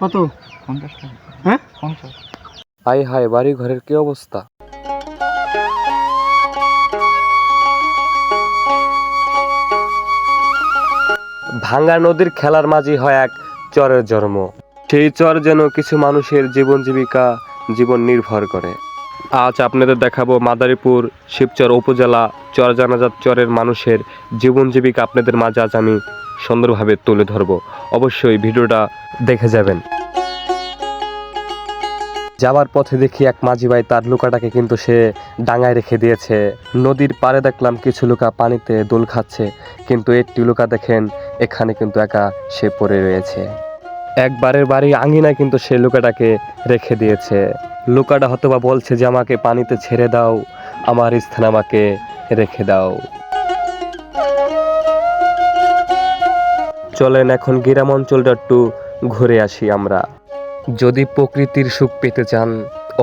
কত? 50 টাকা। হ্যাঁ 50। হাই হাই, বাড়ি ঘরের কি অবস্থা! ভাঙ্গা নদীর খেলার মাঝি হয় এক চরের জন্ম। সেই চর যেন কিছু মানুষের জীবন জীবিকা জীবন নির্ভর করে। আজ আপনাদের দেখাবো মাদারীপুর শিবচর উপজেলা চরজানাজাত চরের মানুষের জীবন জীবিকা আপনাদের মাঝে আজ আমি সুন্দরভাবে তুলে ধরবো। অবশ্যই ভিডিওটা দেখে যাবেন। যাওয়ার পথে দেখি এক মাঝি ভাই তার লুকাটাকে কিন্তু সে ডাঙায় রেখে দিয়েছে। নদীর পাড়ে দেখলাম কিছু লুকা পানিতে দোল খাচ্ছে, কিন্তু একটি লুকা দেখেন এখানে কিন্তু একা সে পড়ে রয়েছে। একবারের বাড়ি আঙিনায় কিন্তু সে লুকাটাকে রেখে দিয়েছে। লুকাটা হয়তোবা বলছে যে আমাকে পানিতে ছেড়ে দাও, আমার স্থান আমাকে রেখে দাও। চলেন এখন গ্রাম অঞ্চলটা একটু ঘুরে আসি আমরা। যদি প্রকৃতির সুখ পেতে চান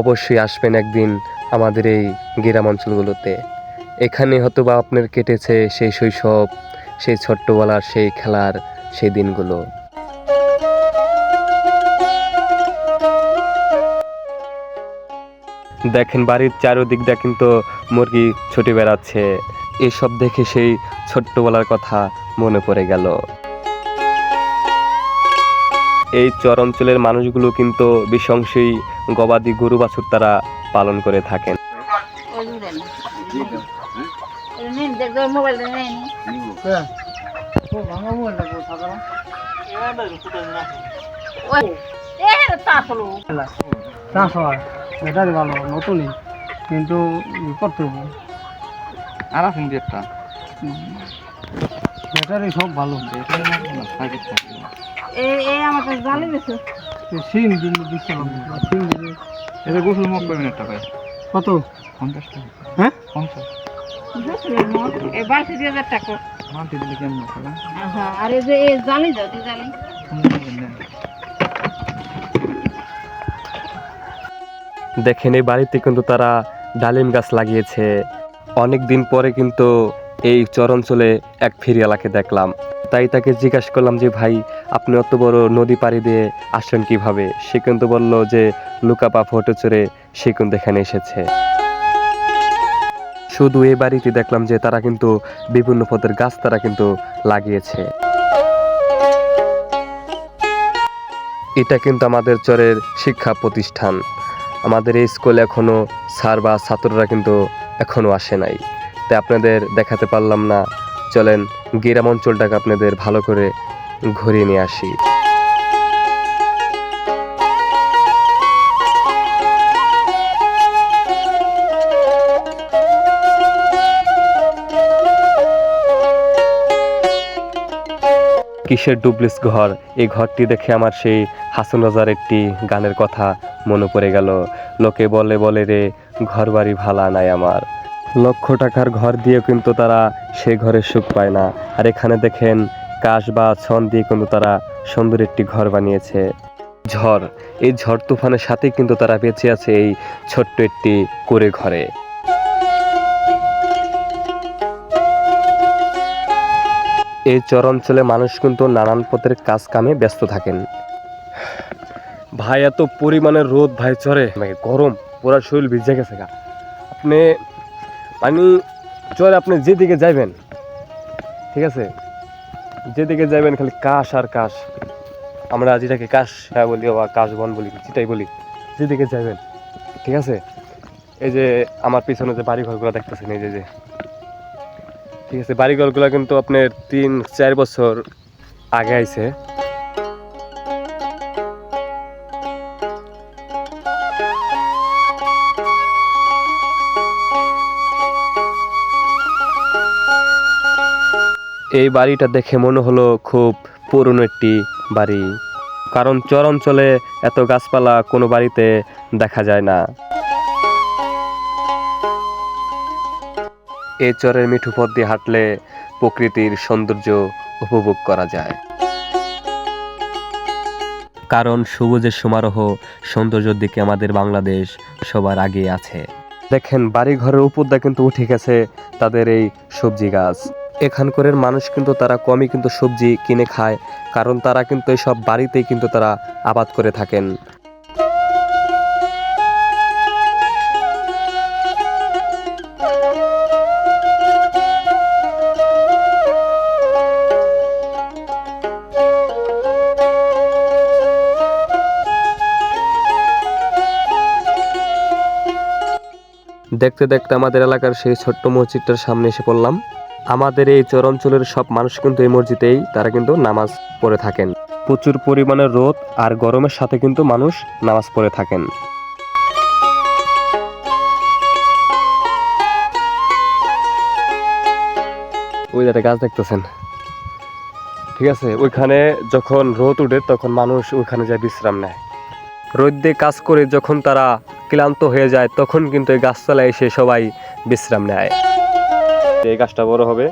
অবশ্যই আসবেন একদিন আমাদের এই গ্রাম অঞ্চলগুলোতে। এখানে হয়তোবা আপনার কেটেছে সেই শৈশব, সেই ছোট্টবেলার সেই খেলার সেই দিনগুলো। দেখেন বাড়ির চারদিকটা কিন্তু মুরগি ছুটে বেড়াচ্ছে। এসব দেখে সেই ছোট্টবেলার কথা মনে পড়ে গেল। এই চর অঞ্চলের মানুষগুলো কিন্তু বিশংসী গবাদি গরু বাছুর তারা পালন করে থাকেন। নতুনই কিন্তু করতে হবে আর আছেন একটা ব্যাটারি সব ভালো। কত? 50 টাকা। হ্যাঁ 50। দেখেন এই বাড়িতে কিন্তু তারা ডালিম গাছ লাগিয়েছে। অনেক দিন পরে কিন্তু এই চর অঞ্চলে এক ফেরিওয়ালাকে দেখলাম। তাই তাকে জিজ্ঞাসা করলাম যে ভাই আপনি অত বড় নদী পাড়ি দিয়ে আসলেন কিভাবে? সে কিন্তু বলল যে লুকাপা ফটো চড়ে সে কিন্তু এখানে এসেছে। শুধু এই বাড়িতে দেখলাম যে তারা কিন্তু বিভিন্ন পদের গাছ তারা কিন্তু লাগিয়েছে। এটা কিন্তু আমাদের চরের শিক্ষা প্রতিষ্ঠান। আমাদের এই স্কুলে এখনো স্যার বা ছাত্ররা কিন্তু এখনো আসে নাই, তাই আপনাদের দেখাতে পারলাম না। চলেন গ্রাম অঞ্চলটাকে আপনাদের ভালো করে ঘুরিয়ে নিয়ে আসি। কিসের ডুপ্লেক্স ঘর! এই ঘরটি দেখে আমার সেই হাসান রাজার একটি গানের কথা মনে পড়ে গেল। লোকে বলে বলে রে ঘর বাড়ি ভালা নাই আমার। লক্ষ টাকার ঘর দিয়ে কিন্তু তারা সেই ঘরের সুখ পায় না। আর এখানে দেখেন কাশ বা ছন দিয়ে কিন্তু তারা সুন্দর একটি ঘর বানিয়েছে। ঝড়, এই ঝড় তুফানের সাথেই কিন্তু তারা বেঁচে আছে এই ছোট্ট একটি কুঁড়ে ঘরে। এই চর অঞ্চলে মানুষ কিন্তু নানান পথের কাজ কামে ব্যস্ত থাকেন। ভাই এত পরিমাণের রোদ ভাই, চরে গরম, পুরা শরীর ভিজে গেছে গা। আপনি পানি চরে আপনি যেদিকে যাইবেন, ঠিক আছে, যেদিকে যাইবেন খালি কাশ আর কাশ। আমরা যেটাকে কাশ বলি বা কাশ বন বলি, যেটাই বলি, যেদিকে যাইবেন, ঠিক আছে। এই যে আমার পিছনে যে বাড়ি ঘরগুলো দেখতেছেন, এই যে ঠিক আছে, বাড়িঘরগুলো কিন্তু আপনার 3-4 বছর আগে আইছে। এই বাড়িটা দেখে মনে হলো খুব পুরনো একটি বাড়ি, কারণ চর অঞ্চলে এত গাছপালা কোনো বাড়িতে দেখা যায় না। এই চরের মিঠু পথ দিয়ে হাঁটলে প্রকৃতির সৌন্দর্য উপভোগ করা যায়, কারণ সবুজের সমারোহ সৌন্দর্যের দিকে আমাদের বাংলাদেশ সবার আগে আছে। দেখেন বাড়ি ঘরের উপর দিয়ে কিন্তু উঠে গেছে তাদের এই সবজি গাছ। এখানকার মানুষ কিন্তু তারা কমই কিন্তু সবজি কিনে খায়, কারণ তারা কিন্তু এসব বাড়িতেই কিন্তু তারা আবাদ করে থাকেন। দেখতে দেখতে আমাদের এলাকার সেই ছোট্ট মসজিদটার সামনে এসে পড়লাম। আমাদের এই চর অঞ্চলের সব মানুষ কিন্তু এই মসজিদেই তারা কিন্তু নামাজ পড়ে থাকেন। প্রচুর পরিমাণে রোদ আর গরমের সাথে কিন্তু মানুষ নামাজ পড়ে থাকেন। ওই একটা গাছ দেখতেছেন, ঠিক আছে, ওইখানে যখন রোদ উঠে তখন মানুষ ওইখানে যায় বিশ্রাম নেয়। রোদ দিয়ে কাজ করে যখন তারা ক্লান্ত হয়ে যায় তখন কিন্তু এই গাছতলায় এসে সবাই বিশ্রাম নেয়। এই গাছটা বড় হবে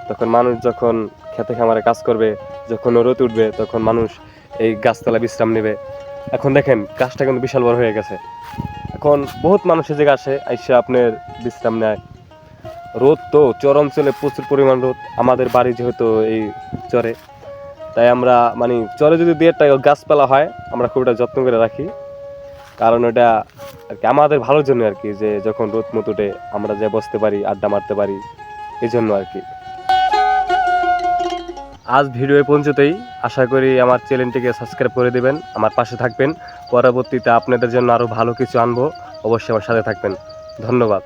তখন মানুষ যখন খেতে খামারে কাজ করবে, যখন রোদ উঠবে তখন মানুষ এই গাছতলা বিশ্রাম নেবে। এখন দেখেন গাছটা কিন্তু বিশাল বড় হয়ে গেছে, এখন বহুত মানুষ এই জায়গায় আসে আইসা আপনার বিশ্রাম নেয়। রোদ তো চর অঞ্চলে প্রচুর পরিমাণ রোদ, আমাদের বাড়ি যেহেতু এই চরে, তাই আমরা মানে চরে যদি দু একটা গাছপালা হয় আমরা খুব একটা যত্ন করে রাখি, কারণ ওটা আর কি আমাদের ভালোর জন্য আর কি, যে যখন রোদ মত উঠে আমরা যে বসতে পারি, আড্ডা মারতে পারি, এই জন্য আর কি। আজ ভিডিও পৌঁছতেই, আশা করি আমার চ্যানেলটিকে সাবস্ক্রাইব করে দেবেন, আমার পাশে থাকবেন। পরবর্তীতে আপনাদের জন্য আরও ভালো কিছু আনবো, অবশ্যই আমার সাথে থাকবেন। ধন্যবাদ।